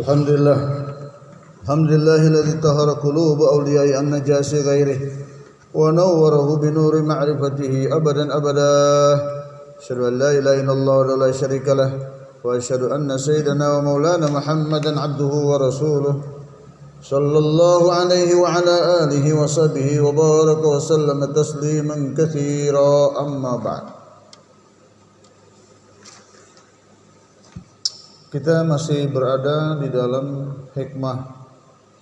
Alhamdulillah. Alhamdulillahilladzi tahara quluba awliya'i an-najasi ghairihi wa nawwarahu bi nuri ma'rifatihi abadan abada. Asyhadu an la ilaha illallah wa la syarika lah wa asyhadu anna sayyidana wa maulana Muhammadan abduhu wa rasuluh sallallahu alaihi wa ala alihi wa sahbihi wa baraka wa sallama tasliman katsira, amma ba'd. Kita masih berada di dalam hikmah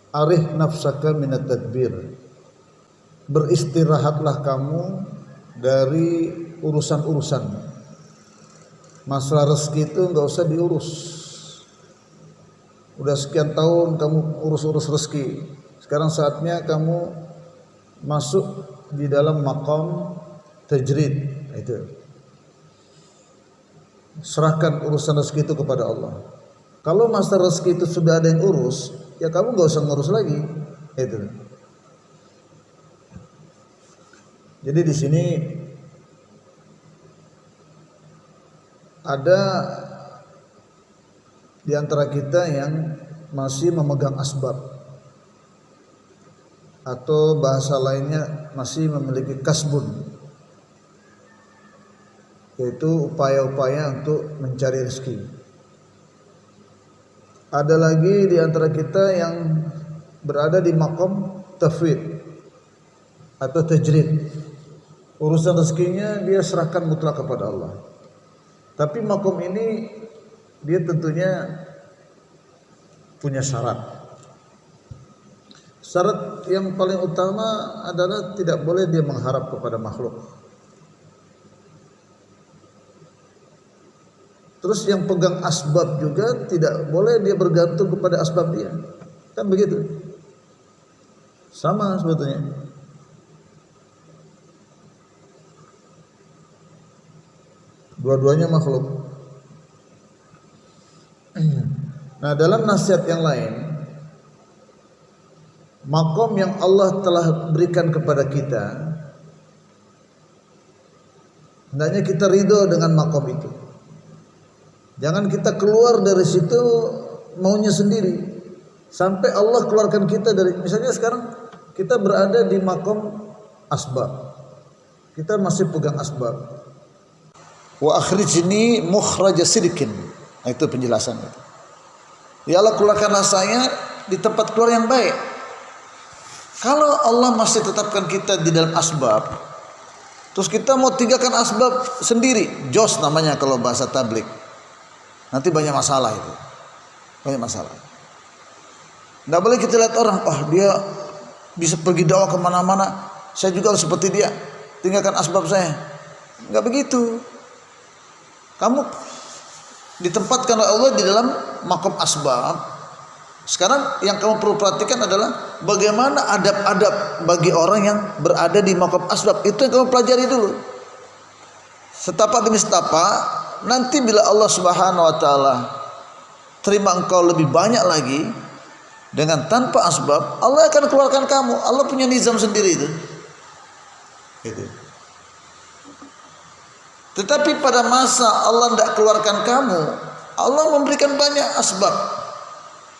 arih nafsaka minat tadbir. Beristirahatlah kamu dari urusan-urusan. Masalah rezeki itu enggak usah diurus. Udah sekian tahun kamu urus-urus rezeki. Sekarang saatnya kamu masuk di dalam maqam tajrid. Itu. Serahkan urusan rezeki itu kepada Allah. Kalau masalah rezeki itu sudah ada yang urus, ya kamu nggak usah ngurus lagi. Itu. Jadi di sini ada di antara kita yang masih memegang asbab, atau bahasa lainnya masih memiliki kasbun, yaitu upaya-upaya untuk mencari rezeki. Ada lagi di antara kita yang berada di maqam tafwid atau tajrid. Urusan rezekinya dia serahkan mutlak kepada Allah. Tapi maqam ini dia tentunya punya syarat. Syarat yang paling utama adalah tidak boleh dia mengharap kepada makhluk. Terus yang pegang asbab juga tidak boleh dia bergantung kepada asbab dia. Kan begitu. Sama sebetulnya. Dua-duanya makhluk. Nah, dalam nasihat yang lain, makom yang Allah telah berikan kepada kita, hendaknya kita ridho dengan makom itu. Jangan kita keluar dari situ maunya sendiri sampai Allah keluarkan kita dari. Misalnya sekarang kita berada di makom asbab, kita masih pegang asbab. Wa akhrijni mukhraja sidqin. Nah, itu penjelasan itu. Ya Allah, keluarkanlah saya di tempat keluar yang baik. Kalau Allah masih tetapkan kita di dalam asbab, terus kita mau tinggalkan asbab sendiri, jos namanya kalau bahasa tablik. Nanti banyak masalah itu. Banyak masalah. Nggak boleh kita lihat orang, dia bisa pergi dakwah kemana-mana, saya juga harus seperti dia, tinggalkan asbab saya. Nggak begitu. Kamu ditempatkan oleh Allah di dalam maqam asbab. Sekarang yang kamu perlu perhatikan adalah bagaimana adab-adab bagi orang yang berada di maqam asbab. Itu yang kamu pelajari dulu. Setapak demi setapak. Nanti bila Allah Subhanahu wa taala terima engkau lebih banyak lagi dengan tanpa asbab, Allah akan keluarkan kamu. Allah punya nizam sendiri itu. Gitu. Tetapi pada masa Allah tidak keluarkan kamu, Allah memberikan banyak asbab.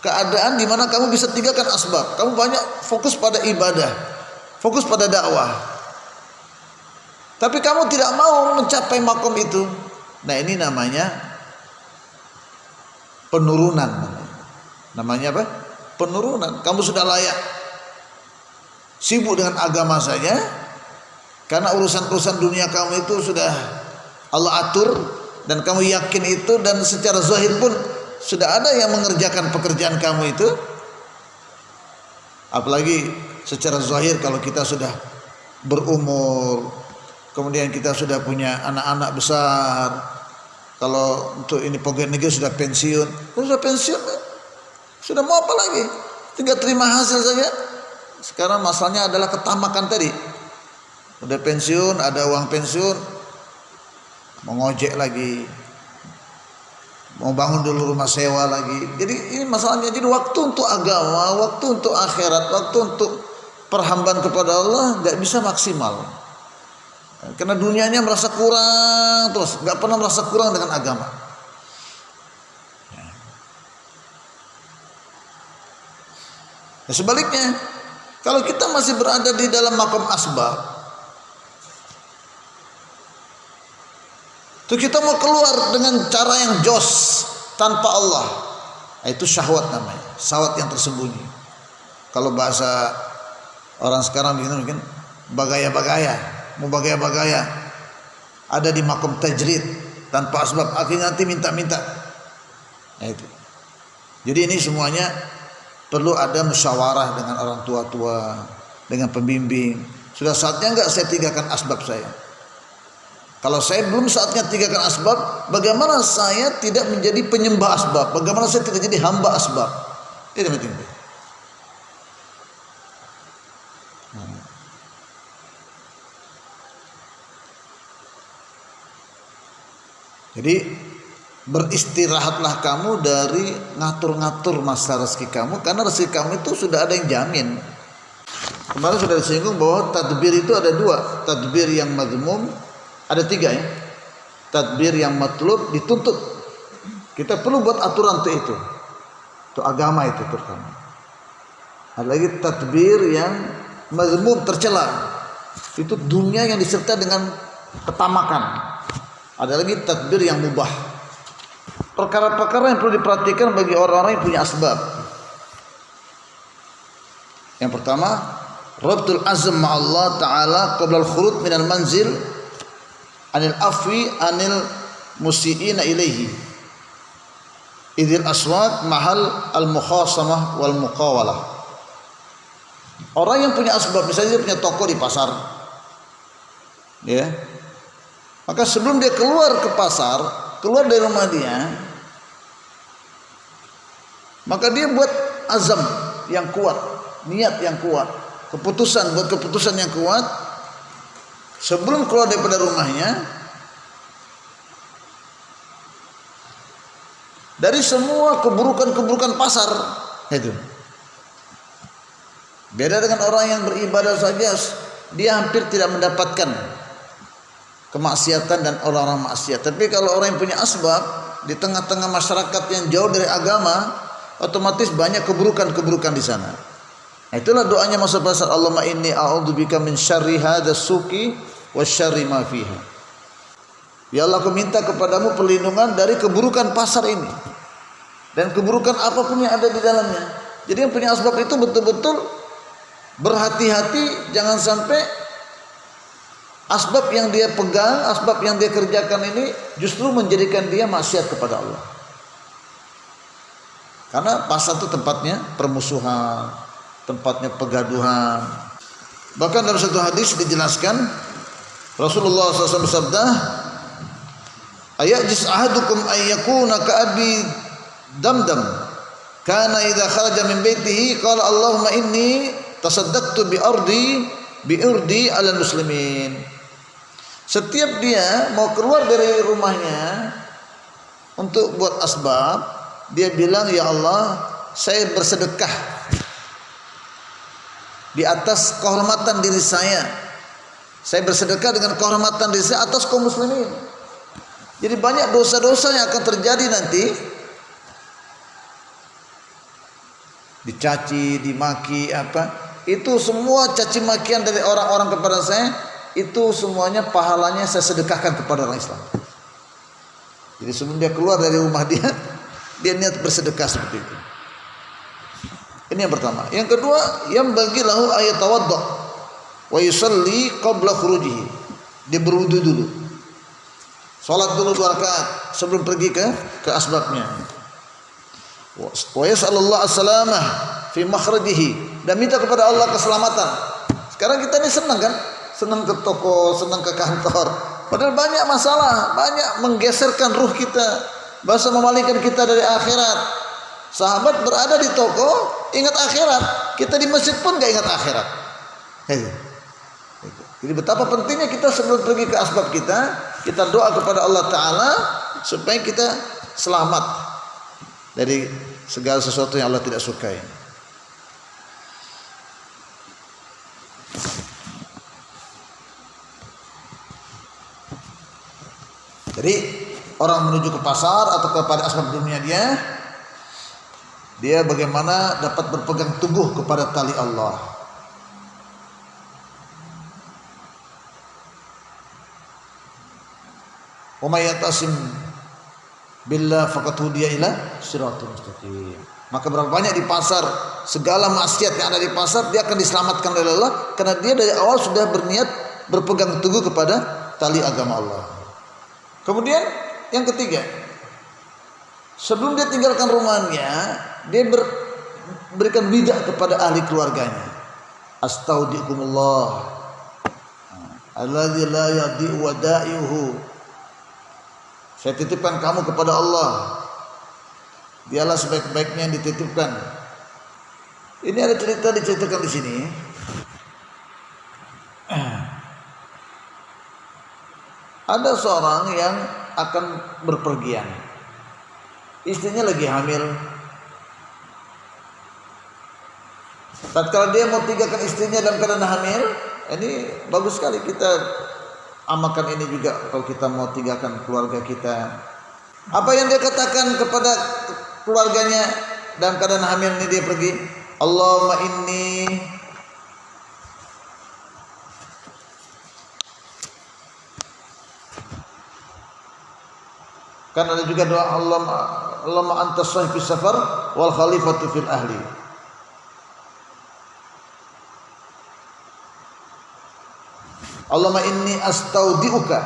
Keadaan di mana kamu bisa tinggalkan asbab. Kamu banyak fokus pada ibadah, fokus pada dakwah. Tapi kamu tidak mau mencapai makom itu. Nah, ini namanya penurunan. Namanya apa? Penurunan. Kamu sudah layak sibuk dengan agama saja, karena urusan-urusan dunia kamu itu sudah Allah atur dan kamu yakin itu, dan secara zahir pun sudah ada yang mengerjakan pekerjaan kamu itu. Apalagi secara zahir kalau kita sudah berumur, kemudian kita sudah punya anak-anak besar. Kalau untuk ini pegawai negeri sudah pensiun, sudah mau apa lagi? Tinggal terima hasil saja. Sekarang masalahnya adalah ketamakan tadi. Udah pensiun, ada uang pensiun, mau ngojek lagi, mau bangun dulu rumah sewa lagi. Jadi ini masalahnya. Jadi waktu untuk agama, waktu untuk akhirat, waktu untuk perhambaan kepada Allah nggak bisa maksimal. Karena dunianya merasa kurang terus, nggak pernah merasa kurang dengan agama. Nah, sebaliknya, kalau kita masih berada di dalam maqam asbab, itu kita mau keluar dengan cara yang jos tanpa Allah, nah, itu syahwat namanya, syahwat yang tersembunyi. Kalau bahasa orang sekarang mungkin bagaya-bagaya, mau bagaya-bagaya, ada di maqam tajrid tanpa asbab, akhirnya nanti minta-minta. Nah, itu. Jadi ini semuanya perlu ada musyawarah dengan orang tua-tua, dengan pembimbing. Sudah saatnya enggak saya tinggalkan asbab saya? Kalau saya belum saatnya tinggalkan asbab, bagaimana saya tidak menjadi penyembah asbab? Bagaimana saya tidak jadi hamba asbab? Itu penting. Jadi beristirahatlah kamu dari ngatur-ngatur masalah rezeki kamu, karena rezeki kamu itu sudah ada yang jamin. Kemarin sudah disinggung bahwa tadbir itu ada dua, tadbir yang mazmum ada tiga ya. Tadbir yang matlub dituntut, kita perlu buat aturan untuk itu agama itu terutama. Ada lagi tadbir yang mazmum tercela, itu dunia yang disertai dengan ketamakan. Ada lagi tadbir yang mubah, perkara-perkara yang perlu diperhatikan bagi orang-orang yang punya asbab. Yang pertama, rabtul azm ma'allah ta'ala qabla al-khuruj minal manzil anil afwi anil musiiina ilaihi idil aswaq mahal al-mukhasamah wal muqawalah. Orang yang punya asbab, misalnya dia punya toko di pasar, ya, maka sebelum dia keluar ke pasar, keluar dari rumah dia, maka dia buat azam yang kuat, niat yang kuat, keputusan yang kuat sebelum keluar daripada rumahnya, dari semua keburukan-keburukan pasar. Itu beda dengan orang yang beribadah saja, dia hampir tidak mendapatkan kemaksiatan dan orang-orang maksiat. Tapi kalau orang yang punya asbab di tengah-tengah masyarakat yang jauh dari agama, otomatis banyak keburukan-keburukan di sana. Nah, itulah doanya masa pasar, Allahumma inni a'udzubika min syarri hadzal suqi wa syarri ma fiha. Ya Allah, aku minta kepadamu perlindungan dari keburukan pasar ini dan keburukan apapun yang ada di dalamnya. Jadi yang punya asbab itu betul-betul berhati-hati, jangan sampai asbab yang dia pegang, asbab yang dia kerjakan ini justru menjadikan dia maksiat kepada Allah. Karena pasar itu tempatnya permusuhan, tempatnya pegaduhan. Bahkan dalam satu hadis dijelaskan, Rasulullah SAW bersabda, ayajis ahadukum ayyakuna ka'abi damdam kana idza kharaja min baitihi qala Allahumma inni tasaddaqtu bi urdi ala muslimin. Setiap dia mau keluar dari rumahnya untuk buat asbab, dia bilang, ya Allah, saya bersedekah di atas kehormatan diri saya. Saya bersedekah dengan kehormatan diri saya atas kaum muslimin. Jadi banyak dosa-dosa yang akan terjadi nanti, dicaci, dimaki, itu semua caci makian dari orang-orang kepada saya, itu semuanya pahalanya saya sedekahkan kepada orang Islam. Jadi sebelum dia keluar dari rumah dia niat bersedekah seperti itu. Ini yang pertama. Yang kedua, yang bagi lahu ayatawadda wa yusalli qabla khurujihi. Dia berwudu dulu, salat dulu 2 rakaat sebelum pergi ke asbabnya. Wa yas'alullah as-salamah fi makhrajihi, dan minta kepada Allah keselamatan. Sekarang kita ini senang kan? Senang ke toko, senang ke kantor. Padahal banyak masalah, banyak menggeserkan ruh kita, bahasa memalingkan kita dari akhirat. Sahabat berada di toko, ingat akhirat. Kita di masjid pun gak ingat akhirat. Jadi betapa pentingnya kita sebelum pergi ke asbab kita doa kepada Allah Ta'ala supaya kita selamat dari segala sesuatu yang Allah tidak sukai. Jadi orang menuju ke pasar atau kepada asbab dunia dia Dia bagaimana dapat berpegang teguh kepada tali Allah. Wa may yatasim billah faqad hudiya ila siratal mustaqim. Maka berapa banyak di pasar, segala maksiat yang ada di pasar dia akan diselamatkan oleh Allah karena dia dari awal sudah berniat berpegang teguh kepada tali agama Allah. Kemudian yang ketiga, sebelum dia tinggalkan rumahnya, dia berikan bidah kepada ahli keluarganya. Astaudikumullah alladzi la yadhi'u wada'ihu. Saya titipkan kamu kepada Allah. Dialah sebaik-baiknya yang dititipkan. Ini ada cerita diceritakan di sini. Ada seorang yang akan berpergian. Istrinya lagi hamil. Tatkala dia mau tinggalkan istrinya dalam keadaan hamil, ini bagus sekali kita amalkan ini juga kalau kita mau tinggalkan keluarga kita. Apa yang dia katakan kepada keluarganya dalam keadaan hamil ini dia pergi? Allahumma inni kan ada juga doa Allahumma antas sahibis safar wal khalifatu fil ahli. Allahumma inni astaudiuka,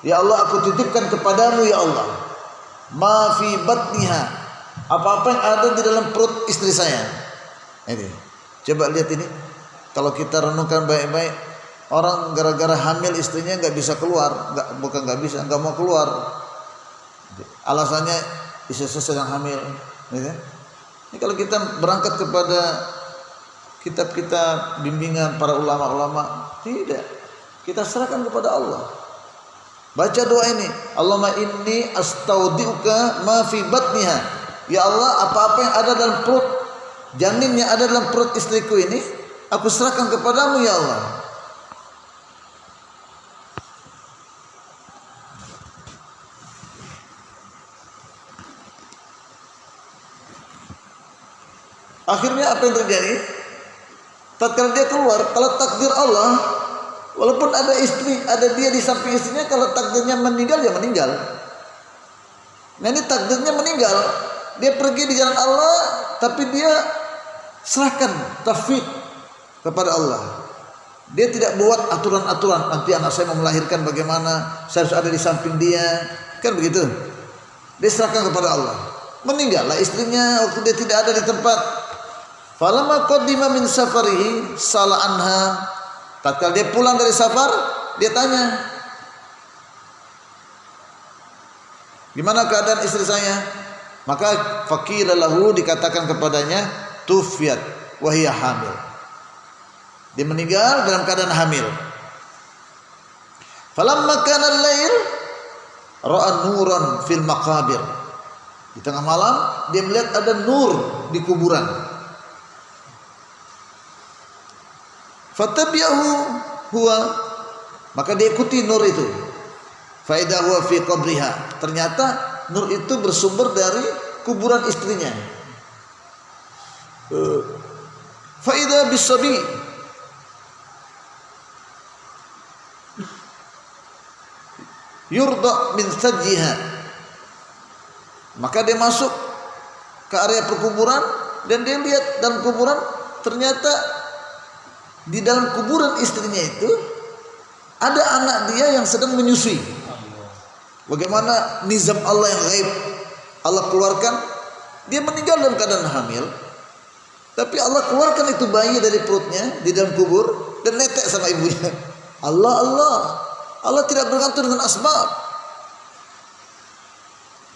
ya Allah aku titipkan kepadamu ya Allah, ma fi batniha, apa-apa yang ada di dalam perut istri saya. Ini coba lihat ini, kalau kita renungkan baik-baik, orang gara-gara hamil istrinya nggak bisa keluar, bukan nggak bisa, nggak mau keluar, alasannya istri saya sedang hamil. Ini kalau kita berangkat kepada kitab-kitab bimbingan para ulama-ulama, tidak, kita serahkan kepada Allah. Baca doa ini, Allahumma inni astaudiuka ma fi batniha, ya Allah apa-apa yang ada dalam perut janin yang ada dalam perut istriku ini aku serahkan kepadamu ya Allah. Akhirnya apa yang terjadi? Tatkala dia keluar, kalau takdir Allah, walaupun ada istri, ada dia di samping istrinya, kalau takdirnya meninggal ya meninggal. Nah ini takdirnya meninggal, dia pergi di jalan Allah, tapi dia serahkan tauhid kepada Allah. Dia tidak buat aturan-aturan, nanti anak saya mau melahirkan bagaimana, saya harus ada di samping dia, kan begitu. Dia serahkan kepada Allah. Meninggallah istrinya waktu dia tidak ada di tempat. Falamma qaddima min safarihi sala anha. Tatkala dia pulang dari safar, dia tanya, gimana keadaan istri saya? Maka faqila lahu, dikatakan kepadanya, tufiyat wa hiya hamil. Dia meninggal dalam keadaan hamil. Falamma kana al-lail ra'a nuran fil maqabir. Di tengah malam dia melihat ada nur di kuburan. Fatabi'ahu huwa, maka dia ikuti nur itu. Fa idza huwa fi qabriha, ternyata nur itu bersumber dari kuburan istrinya. Fa idza bisabi, yurda min sajjiha, maka dia masuk ke area perkuburan dan dia lihat dalam kuburan, ternyata di dalam kuburan istrinya itu ada anak dia yang sedang menyusui. Bagaimana nizam Allah yang gaib Allah keluarkan, dia meninggal dalam keadaan hamil, tapi Allah keluarkan itu bayi dari perutnya di dalam kubur dan netek sama ibunya. Allah tidak bergantung dengan asbab.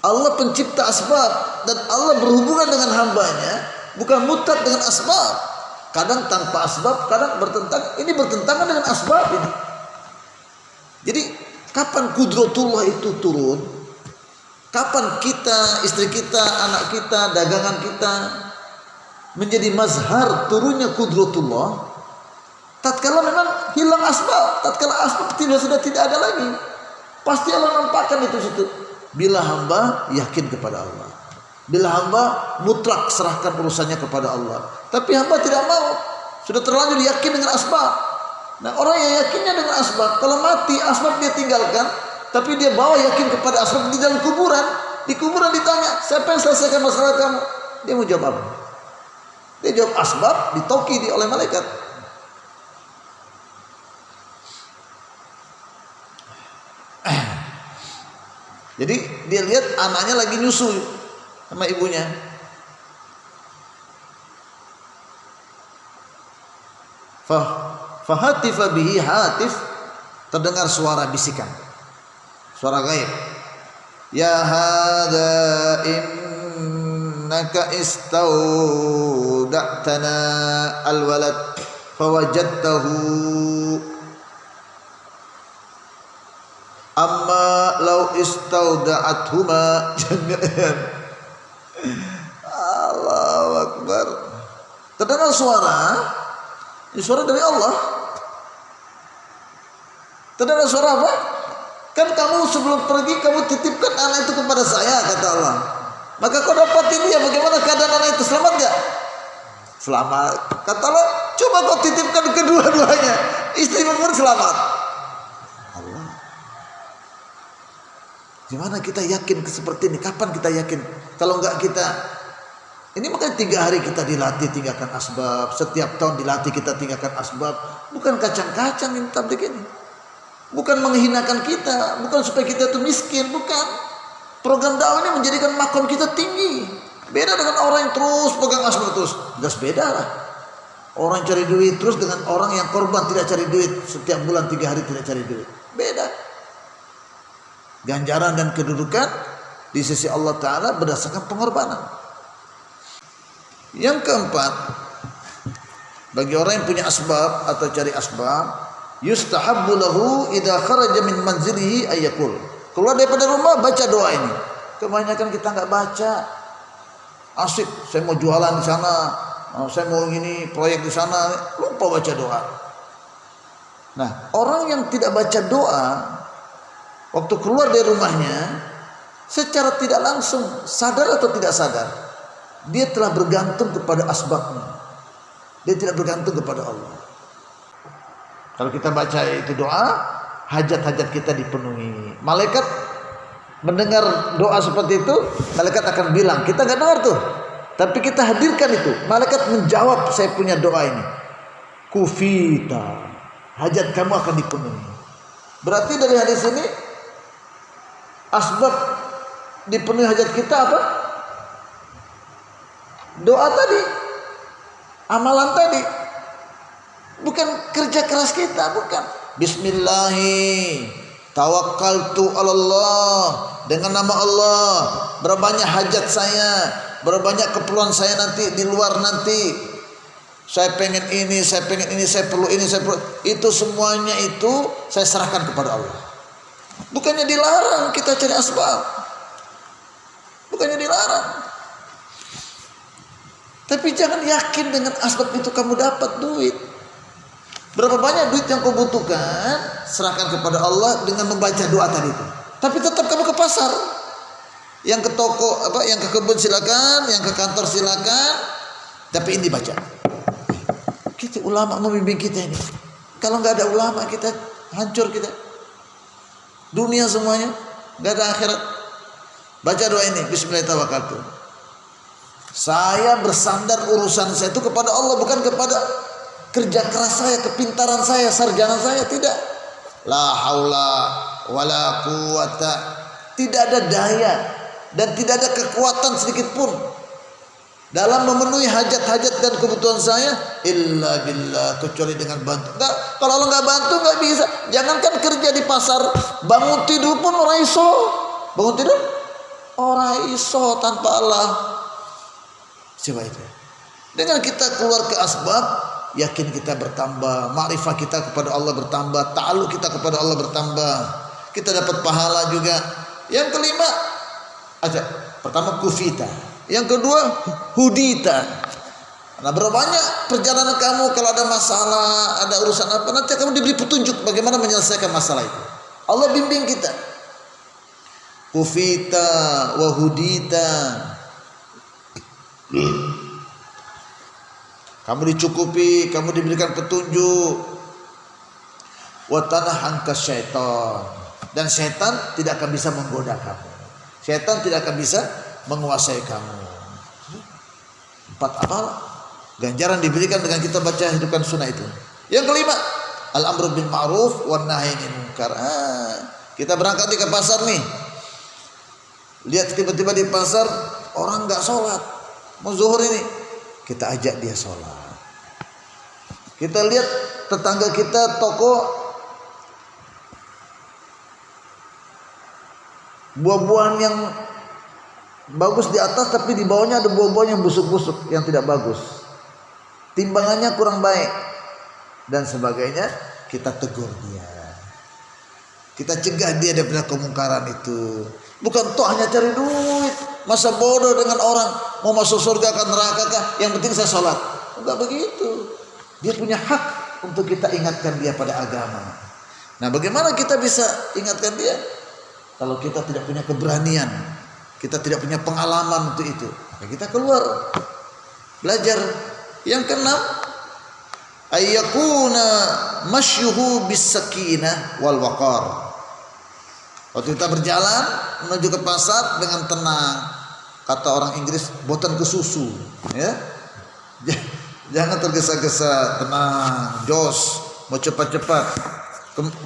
Allah pencipta asbab dan Allah berhubungan dengan hambanya bukan mutlak dengan asbab. Kadang tanpa asbab, kadang bertentangan. Ini bertentangan dengan asbab ini. Jadi kapan kudratullah itu turun? Kapan kita, istri kita, anak kita, dagangan kita menjadi mazhar turunnya kudratullah? Tatkala memang hilang asbab, tatkala asbab sudah tidak ada lagi, pasti Allah nampakkan itu situ. Bila hamba yakin kepada Allah, Bila hamba mutlak serahkan urusannya kepada Allah. Tapi hamba tidak mau. Sudah terlanjur yakin dengan asbab. Nah, orang yang yakinnya dengan asbab, kalau mati asbab dia tinggalkan, tapi dia bawa yakin kepada asbab di dalam kuburan. Di kuburan ditanya, siapa yang selesaikan masalah kamu? Dia mau jawab apa? Dia jawab asbab, ditoki oleh malaikat. Jadi dia lihat anaknya lagi nyusu sama ibunya. Fahatifa bihi hatif, terdengar suara bisikan, suara gaib. Ya hadza innaka istaudatana alwalad fawajadtahu amma law istauda'athuma jami'an. Allahu Akbar. Terdengar suara, ini suara dari Allah. Terdengar suara apa? Kan kamu sebelum pergi kamu titipkan anak itu kepada saya, kata Allah. Maka kau dapatin dia, bagaimana keadaan anak itu, selamat gak? Selamat. Kata Allah, coba kau titipkan kedua-duanya, istrimu pun selamat. Allah. Gimana kita yakin seperti ini? Kapan kita yakin? Kalau enggak kita, ini makanya 3 hari kita dilatih tinggalkan asbab. Setiap tahun dilatih kita tinggalkan asbab. Bukan kacang-kacang ini tabligh ini. Bukan menghinakan kita, bukan supaya kita itu miskin, bukan. Program dakwah ini menjadikan makom kita tinggi. Beda dengan orang yang terus pegang asbab terus. Jelas beda lah. Orang cari duit terus dengan orang yang korban tidak cari duit, setiap bulan 3 hari tidak cari duit. Beda. Ganjaran dan kedudukan di sisi Allah Ta'ala berdasarkan pengorbanan. Yang keempat, bagi orang yang punya asbab atau cari asbab, yustahabbu lahu idza kharaja min manzilihi ayyakul. Keluar daripada rumah baca doa ini. Kebanyakan kita enggak baca. Asik, saya mau jualan di sana, saya mau ini proyek di sana, lupa baca doa. Nah, orang yang tidak baca doa waktu keluar dari rumahnya, secara tidak langsung, sadar atau tidak sadar, dia telah bergantung kepada asbabnya. Dia tidak bergantung kepada Allah. Kalau kita baca itu doa, hajat-hajat kita dipenuhi. Malaikat mendengar doa seperti itu, malaikat akan bilang, kita nggak dengar tuh, tapi kita hadirkan itu. Malaikat menjawab, saya punya doa ini. Kufita, hajat kamu akan dipenuhi. Berarti dari hadis ini, asbab dipenuhi hajat kita apa? Doa tadi, amalan tadi. Bukan kerja keras kita, bukan. Bismillahi tawakkaltu 'ala Allah, dengan nama Allah berbanyak hajat saya, berbanyak keperluan saya nanti di luar nanti. Saya pengen ini, saya pengen ini, saya perlu ini, saya perlu itu, semuanya itu saya serahkan kepada Allah. Bukannya dilarang kita cari asbab. Bukannya dilarang. Tapi jangan yakin dengan asbab itu kamu dapat duit. Berapa banyak duit yang kau butuhkan, serahkan kepada Allah dengan membaca doa tadi itu. Tapi tetap kamu ke pasar, yang ke toko, yang ke kebun silakan, yang ke kantor silakan, tapi ini baca. Kita ulama membimbing kita ini. Kalau nggak ada ulama kita hancur kita. Dunia semuanya, nggak ada akhirat. Baca doa ini, Bismillahirrahmanirrahim. Saya bersandar urusan saya itu kepada Allah, bukan kepada kerja keras saya, kepintaran saya, sarjana saya, tidak. La haula wala quwata. Tidak ada daya dan tidak ada kekuatan sedikit pun dalam memenuhi hajat-hajat dan kebutuhan saya illa billah, kecuali dengan bantu. Enggak, kalau Allah enggak bantu enggak bisa. Jangankan kerja di pasar, bangun tidur pun ora iso. Bangun tidur ora iso tanpa Allah. Coba itu. Dengan kita keluar ke asbab, yakin kita bertambah, makrifah kita kepada Allah bertambah, ta'alluq kita kepada Allah bertambah, kita dapat pahala juga. Yang kelima, pertama kufita, yang kedua hudita. Nah, berapa banyak perjalanan kamu, kalau ada masalah, ada urusan apa, nanti kamu diberi petunjuk bagaimana menyelesaikan masalah itu. Allah bimbing kita. Kufita wa hudita. Kamu dicukupi, kamu diberikan petunjuk. Wa tanahangka syaitan, dan setan tidak akan bisa menggoda kamu. Setan tidak akan bisa menguasai kamu. 4 amal ganjaran diberikan dengan kita baca hidupkan sunnah itu. Yang kelima, al-amru bil ma'ruf wan nahyi anil munkar. Kita berangkat ke pasar nih. Lihat tiba-tiba di pasar orang enggak sholat, mau zuhur ini, kita ajak dia sholat. Kita lihat tetangga kita toko buah-buahan yang bagus di atas, tapi di bawahnya ada buah-buahan yang busuk-busuk, yang tidak bagus, timbangannya kurang baik dan sebagainya. Kita tegur dia, kita cegah dia daripada kemungkaran itu. Bukan toh hanya cari duit, masa bodoh dengan orang mau masuk surga ke neraka kah, yang penting saya sholat. Enggak begitu. Dia punya hak untuk kita ingatkan dia pada agama. Nah, bagaimana kita bisa ingatkan dia? Kalau kita tidak punya keberanian, kita tidak punya pengalaman untuk itu, maka kita keluar belajar. Yang keenam, ayyakuna masyuhu bis sakinah wal waqar. Waktu kita berjalan menuju ke pasar dengan tenang, kata orang Inggris, boten ke susu, ya. Jangan tergesa-gesa, tenang, jos, mau cepat-cepat.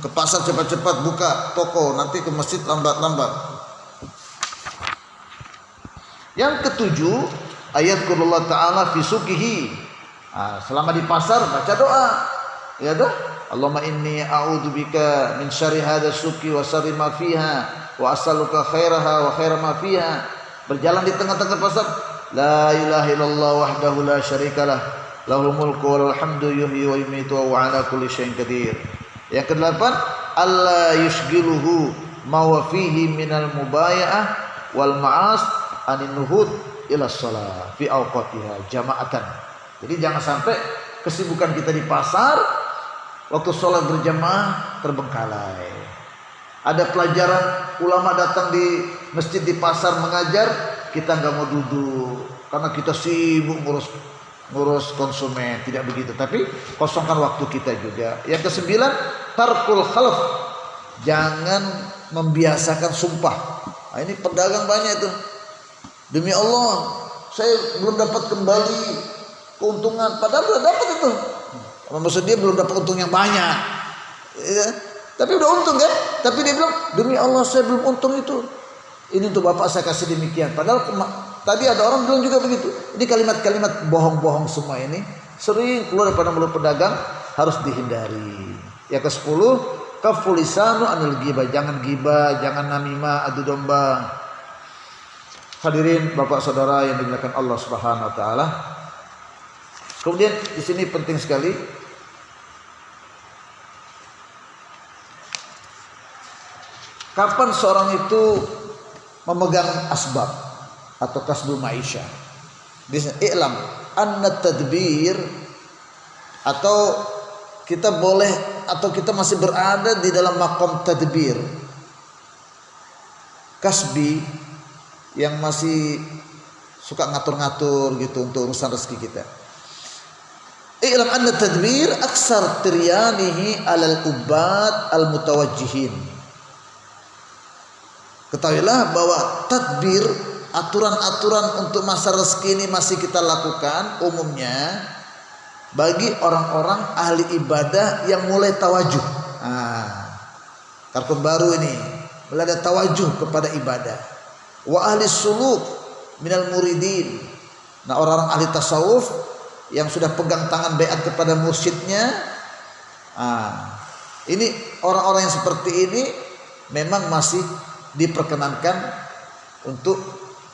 Ke pasar cepat-cepat, buka toko, nanti ke masjid lambat-lambat. Yang ketujuh, ayat Allah Ta'ala fi suqihi. Selama di pasar baca doa, ya dah. Allahumma inni a'udzubika min syarri hadha suqi wa syarri ma fiha wa as'aluka khairaha wa khaira ma fiha. Berjalan di tengah-tengah pasar, la ilaha illallah wahdahu la syarikalah, lahul mulku wa lahul hamdu yuhyi wa yumiitu wa ala kulli syai'in qadir. Yang kedelapan, alla yushgiluhu ma wa fihi minal mubaya'ah wal ma'as anin nuhud ila shalah fi awqatiha jama'atan. Jadi jangan sampai kesibukan kita di pasar waktu sholat berjamaah terbengkalai. Ada pelajaran ulama datang di masjid di pasar mengajar, kita nggak mau duduk karena kita sibuk ngurus konsumen. Tidak begitu, tapi kosongkan waktu kita juga. Yang kesembilan, tarkul khalaf, jangan membiasakan sumpah. Nah, ini pedagang banyak itu, demi Allah saya belum dapat kembali keuntungan, padahal sudah dapat itu. Maksud dia belum dapat untung yang banyak, ya, tapi udah untung kan. Tapi dia bilang, demi Allah saya belum untung itu, ini untuk bapak saya kasih demikian. Padahal tadi ada orang bilang juga begitu. Ini kalimat-kalimat bohong-bohong semua ini sering keluar daripada mulut pedagang, harus dihindari. Yang ke-10, kaful lisanu anil ghibah, jangan ghibah, jangan namimah, adu domba. Hadirin bapak saudara yang dimuliakan Allah Subhanahu wa taala. Kemudian di sini penting sekali, kapan seorang itu memegang asbab atau kasbul maisha. I'lam anna tadbir, atau kita boleh atau kita masih berada di dalam maqam tadbir kasbi, yang masih suka ngatur-ngatur gitu untuk urusan rezeki kita. I'lam anna tadbir aksar tiryanihi alal ubad al mutawajjihin. Ketahuilah bahwa tadbir, aturan-aturan untuk masa rezeki ini masih kita lakukan umumnya bagi orang-orang ahli ibadah yang mulai tawajuh. Kartun baru ini mulai ada tawajuh kepada ibadah. Wa ahli suluk minal muridin. Nah, orang-orang ahli tasawuf yang sudah pegang tangan baiat kepada mursyidnya. Ini orang-orang yang seperti ini memang masih diperkenankan untuk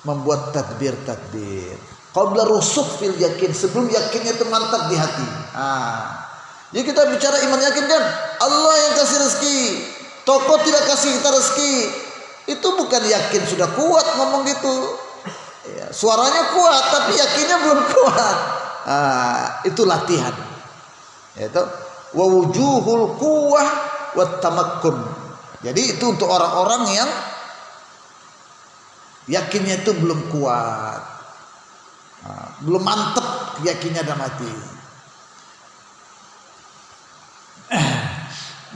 membuat tadbir-tadbir qabla rusuk fil yakin, sebelum yakinnya itu mantap di hati. Jadi kita bicara iman yakin kan, Allah yang kasih rezeki, toko tidak kasih kita rezeki, itu bukan yakin sudah kuat ngomong gitu. Ya, suaranya kuat tapi yakinnya belum kuat. Itu latihan. Yaitu wa wujuhul quwwah wat tamakkun. Jadi itu untuk orang-orang yang yakinnya itu belum kuat. belum mantap yakinnya dalam hati.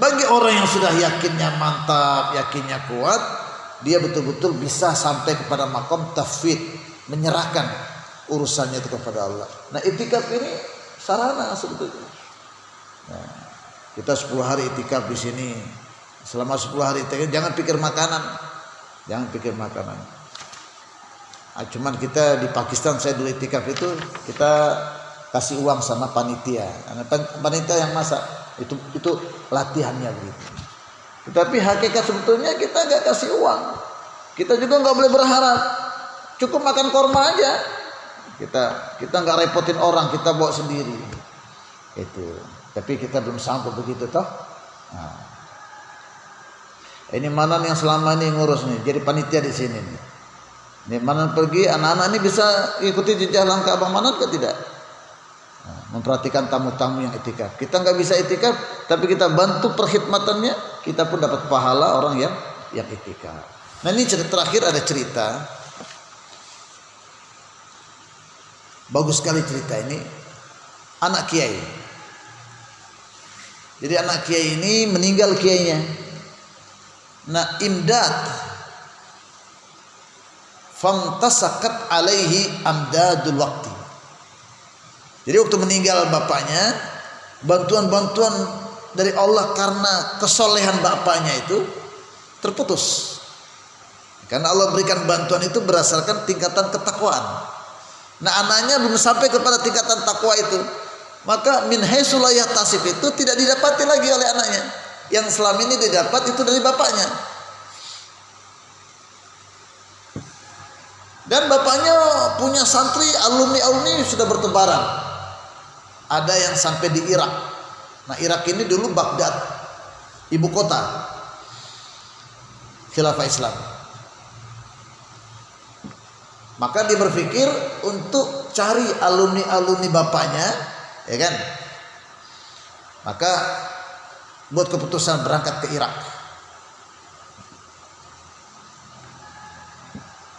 Bagi orang yang sudah yakinnya mantap, yakinnya kuat, dia betul-betul bisa sampai kepada makom tafwid, menyerahkan urusannya itu kepada Allah. Nah, itikaf ini sarana sebetulnya. Nah, kita 10 hari itikaf di sini. Selama 10 hari itikaf jangan pikir makanan. Jangan pikir makanan. Nah, cuman kita di Pakistan, saya dulu itikaf itu kita kasih uang sama panitia. Panitia yang masak. Itu latihannya begitu. Tetapi hakikat sebetulnya kita nggak kasih uang. Kita juga nggak boleh berharap. Cukup makan korma aja. Kita nggak repotin orang, kita bawa sendiri. Itu. Tapi kita belum sanggup begitu toh. Nah. Ini Manan yang selama ini ngurus nih, jadi panitia di sini nih. Ini Manan pergi, anak-anak ini bisa ikuti jejak langkah Abang Manan ke tidak? Memperhatikan tamu-tamu yang itikaf. Kita nggak bisa itikaf, tapi kita bantu perkhidmatannya, kita pun dapat pahala orang yang itikaf. Nah, ini terakhir ada cerita. Bagus sekali cerita ini. Anak kiai. Jadi anak kiai ini meninggal kiainya. Nah, imdad famtasakat alaihi amdadul waqti. Jadi waktu meninggal bapaknya, bantuan-bantuan dari Allah karena kesolehan bapaknya itu terputus. Karena Allah berikan bantuan itu berdasarkan tingkatan ketakwaan. Nah, anaknya belum sampai kepada tingkatan takwa itu, maka min haitsu la yahtasib itu tidak didapati lagi oleh anaknya. Yang selama ini didapat itu dari bapaknya. Dan bapaknya punya santri, alumni sudah bertebaran. Ada yang sampai di Irak. Nah, Irak ini dulu Baghdad, ibu kota Khilafah Islam. Maka dia berpikir untuk cari alumni bapaknya, ya kan? Maka buat keputusan berangkat ke Irak.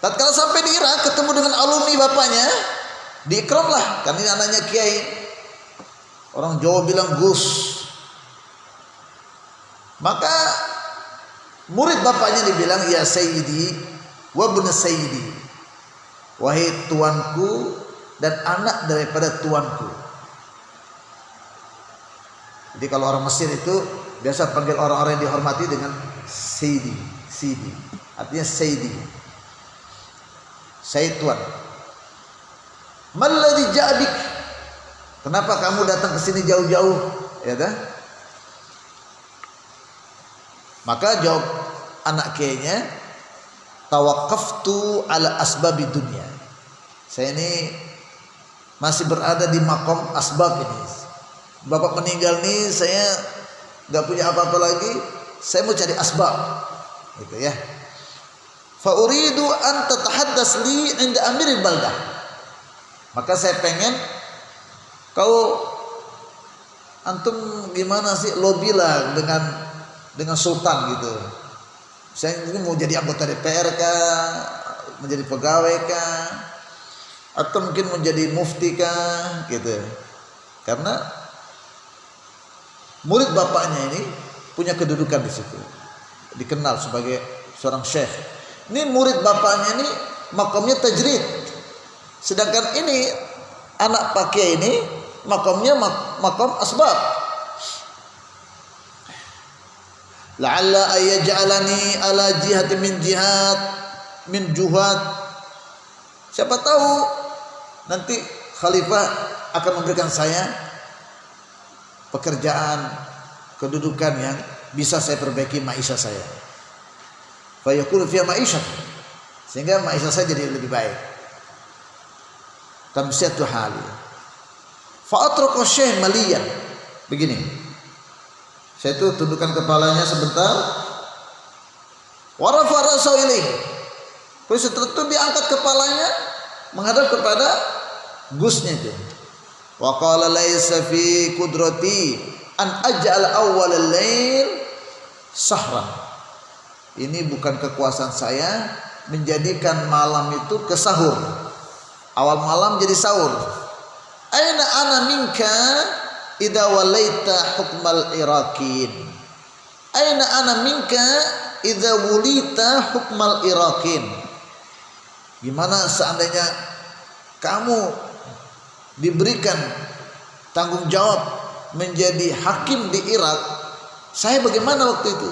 Tatkala sampai di Irak ketemu dengan alumni bapaknya, diikramlah, karena ini anaknya kiai. Orang Jawa bilang Gus. Maka murid bapaknya dibilang, ya Sayyidi wa ibn Sayyidi, wahai tuanku dan anak daripada tuanku. Jadi kalau orang Mesir itu biasa panggil orang-orang yang dihormati dengan Sayyidi. Sayyidi artinya Sayyidi, Sayyid tuan. Malladhi ja'abik, kenapa kamu datang ke sini jauh-jauh, ya dah? Maka jawab anak kiainya, tawaqqaftu ala asbabi dunia. Saya ini masih berada di makom asbab ini. Bapak meninggal nih, saya nggak punya apa-apa lagi. Saya mau cari asbab, gitu ya. Fa uridu an tatahaddas li 'inda amiril baldah. Maka saya pengen kau antum gimana sih, lobby lah dengan sultan gitu. Saya ini mau jadi anggota DPR kah, menjadi pegawai kah, atau mungkin menjadi mufti kah, gitu. Karena murid bapaknya ini punya kedudukan di situ, dikenal sebagai seorang syekh. Ini murid bapaknya ini makamnya tajrid, sedangkan ini anak pakai ini makamnya makam asbab. La'alla ayyaj'alani ala jihati min juhat. Siapa tahu nanti khalifah akan memberikan saya pekerjaan, kedudukan yang bisa saya perbaiki maisha saya. Fa yakunu fiha maisha, sehingga maisha saya jadi lebih baik. Tamsiyatu hali. Fa atraqa syekh maliyan. Begini. Saya itu tundukkan kepalanya sebentar. Wa rafa ra'sahu ilaihi. Terus setelah itu diangkat kepalanya menghadap kepada gusnya itu. Wa qala laisa fi qudrati an aj'al awwal al-lail sahran. Ini bukan kekuasaan saya menjadikan malam itu ke sahur. awal malam jadi sahur. Aina ana minka idza walaita hukmal Irakin. Aina ana minka idza wulita hukmal Irakin. Gimana seandainya kamu diberikan tanggung jawab menjadi hakim di Irak, saya bagaimana waktu itu?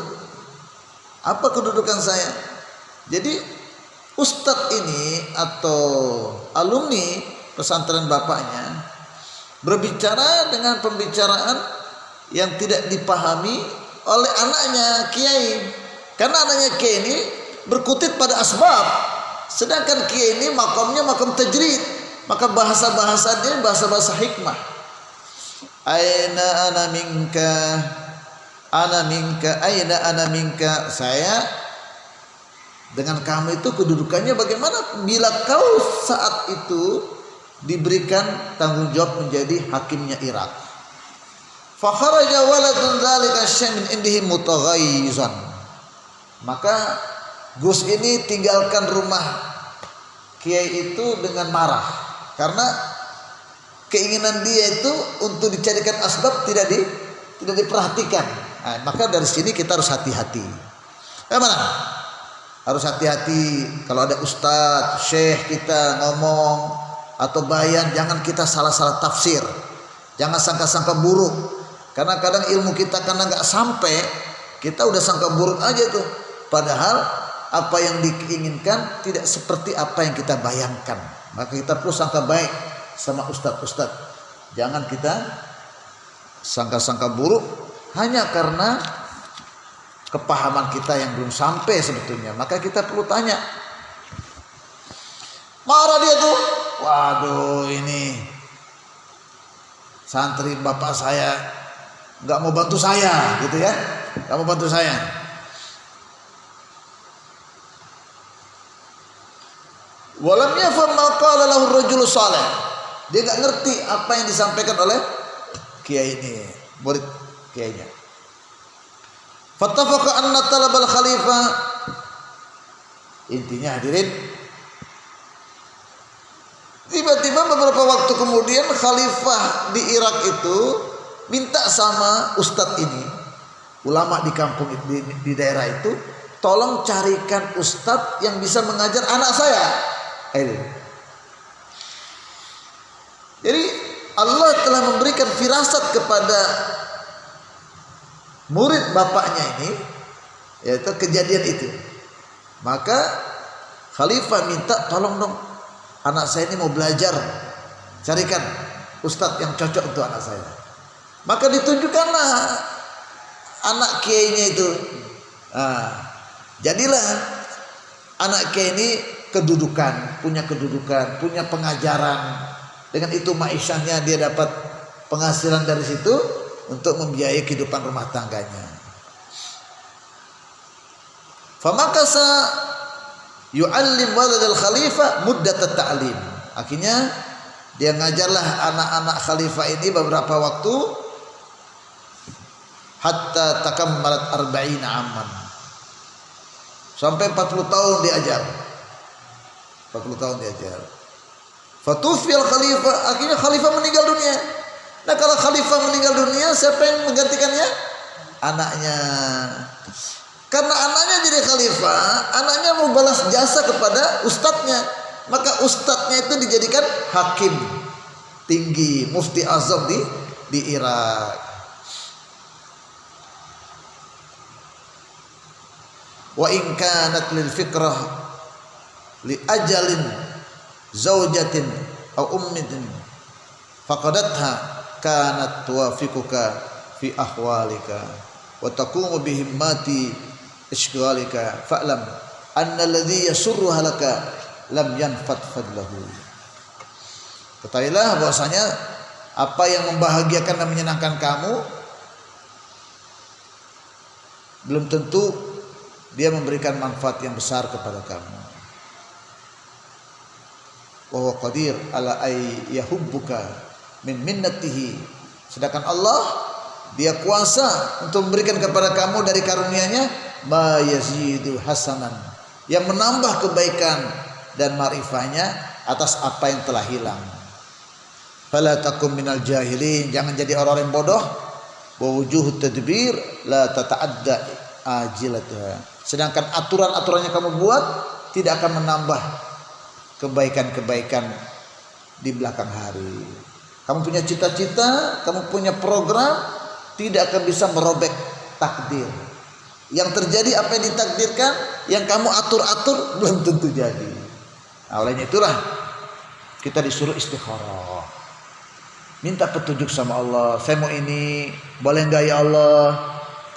Apa kedudukan saya? Jadi ustadz ini atau alumni pesantren bapaknya berbicara dengan pembicaraan yang tidak dipahami oleh anaknya kiai. Karena anaknya kiai ini berkutit pada asbab, sedangkan kiai ini makamnya makam tajrid, maka bahasa-bahasa dia bahasa-bahasa hikmah. Aina ana minka, aina ana minka, saya dengan kamu itu kedudukannya bagaimana bila kau saat itu diberikan tanggung jawab menjadi hakimnya Irak. Fa kharaja waladun dzalika syai' min indihi mutaghayyizan. Maka Gus ini tinggalkan rumah kiai itu dengan marah karena keinginan dia itu untuk dicarikan asbab tidak diperhatikan. Nah, maka dari sini kita harus hati-hati. Bagaimana? Harus hati-hati kalau ada ustadz, syekh kita ngomong atau bayan, jangan kita salah-salah tafsir, jangan sangka-sangka buruk, karena kadang ilmu kita karena nggak sampai, kita udah sangka buruk aja tuh, padahal apa yang diinginkan tidak seperti apa yang kita bayangkan. Maka kita perlu sangka baik sama ustadz-ustadz, jangan kita sangka-sangka buruk hanya karena kepahaman kita yang belum sampai sebetulnya. Maka kita perlu tanya. Marah dia tuh, waduh ini santri bapak saya nggak mau bantu saya, gitu ya, nggak mau bantu saya. Walam yafham ma qala lahu ar-rajul salih. Dia nggak ngerti apa yang disampaikan oleh kiai ini, murid kiainya. Fattafaqa anna talabal khalifah, intinya hadirin, tiba-tiba beberapa waktu kemudian khalifah di Irak itu minta sama ustadz ini, ulama di kampung di daerah itu, tolong carikan ustadz yang bisa mengajar anak saya. Jadi Allah telah memberikan firasat kepada murid bapaknya ini, yaitu kejadian itu. Maka khalifah minta, tolong dong, anak saya ini mau belajar, carikan ustadz yang cocok untuk anak saya. Maka ditunjukkanlah anak kiainya itu. Jadilah anak kiai ini punya kedudukan, punya pengajaran. Dengan itu ma'isyahnya dia dapat penghasilan dari situ untuk membiayai kehidupan rumah tangganya. Famakasa yu'allim waladul khalifah muddat at-ta'lim. Akhirnya dia ngajarlah anak-anak khalifah ini beberapa waktu hatta takammalat 40 aman. Sampai 40 tahun diajar. 40 tahun diajar. Fatufil khalifah, akhirnya khalifah meninggal dunia. Nah, kalau khalifah meninggal dunia, siapa yang menggantikannya? Anaknya. Karena anaknya jadi khalifah, anaknya mau balas jasa kepada ustadznya. Maka ustadznya itu dijadikan hakim tinggi, mufti azam di Irak. Wa in kanat lil fikrah li ajalin zaujatin aw ummitin faqadatha kanat tuwafiquka fi ahwalika wa taqumu bihimmati ishghalika fa'lam anna alladhi yasurruha laka lam yanfad fadlahu. Ketahuilah bahwasanya apa yang membahagiakan dan menyenangkan kamu belum tentu dia memberikan manfaat yang besar kepada kamu. Wa huwa qadir ala ay yahubbuka min minnatihi. Sedangkan Allah dia kuasa untuk memberikan kepada kamu dari karunia-Nya ma yazidu hasanan, yang menambah kebaikan dan ma'rifahnya atas apa yang telah hilang. Fala takum minal jahilin, jangan jadi orang-orang bodoh. Wa wujuhut tadbir la tata'adda ajilatuha. Sedangkan aturan-aturan yang kamu buat tidak akan menambah kebaikan-kebaikan di belakang hari. Kamu punya cita-cita, kamu punya program, tidak akan bisa merobek takdir. Yang terjadi apa yang ditakdirkan, yang kamu atur-atur belum tentu jadi. Nah, oleh itulah kita disuruh istikharah. Minta petunjuk sama Allah. Saya mau ini, boleh enggak ya Allah?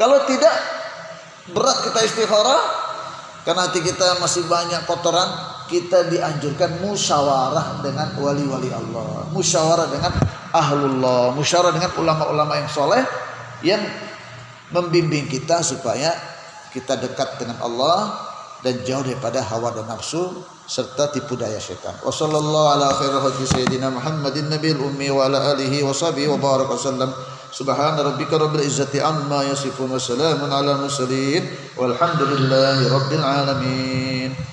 Kalau tidak, berat kita istikharah karena hati kita masih banyak kotoran. Kita dianjurkan musyawarah dengan wali-wali Allah, musyawarah dengan ahlullah, musyawarah dengan ulama-ulama yang soleh yang membimbing kita supaya kita dekat dengan Allah dan jauh daripada hawa dan nafsu serta tipu daya syaitan. Wassallallahu ala khairil khalqi sayyidina Muhammadin nabiyil ummi wa ala alihi wa sahbihi wa baraka wasallam. Subhana rabbika rabbil izzati amma yasifun wa salamun ala mursalin walhamdulillahi rabbil alamin.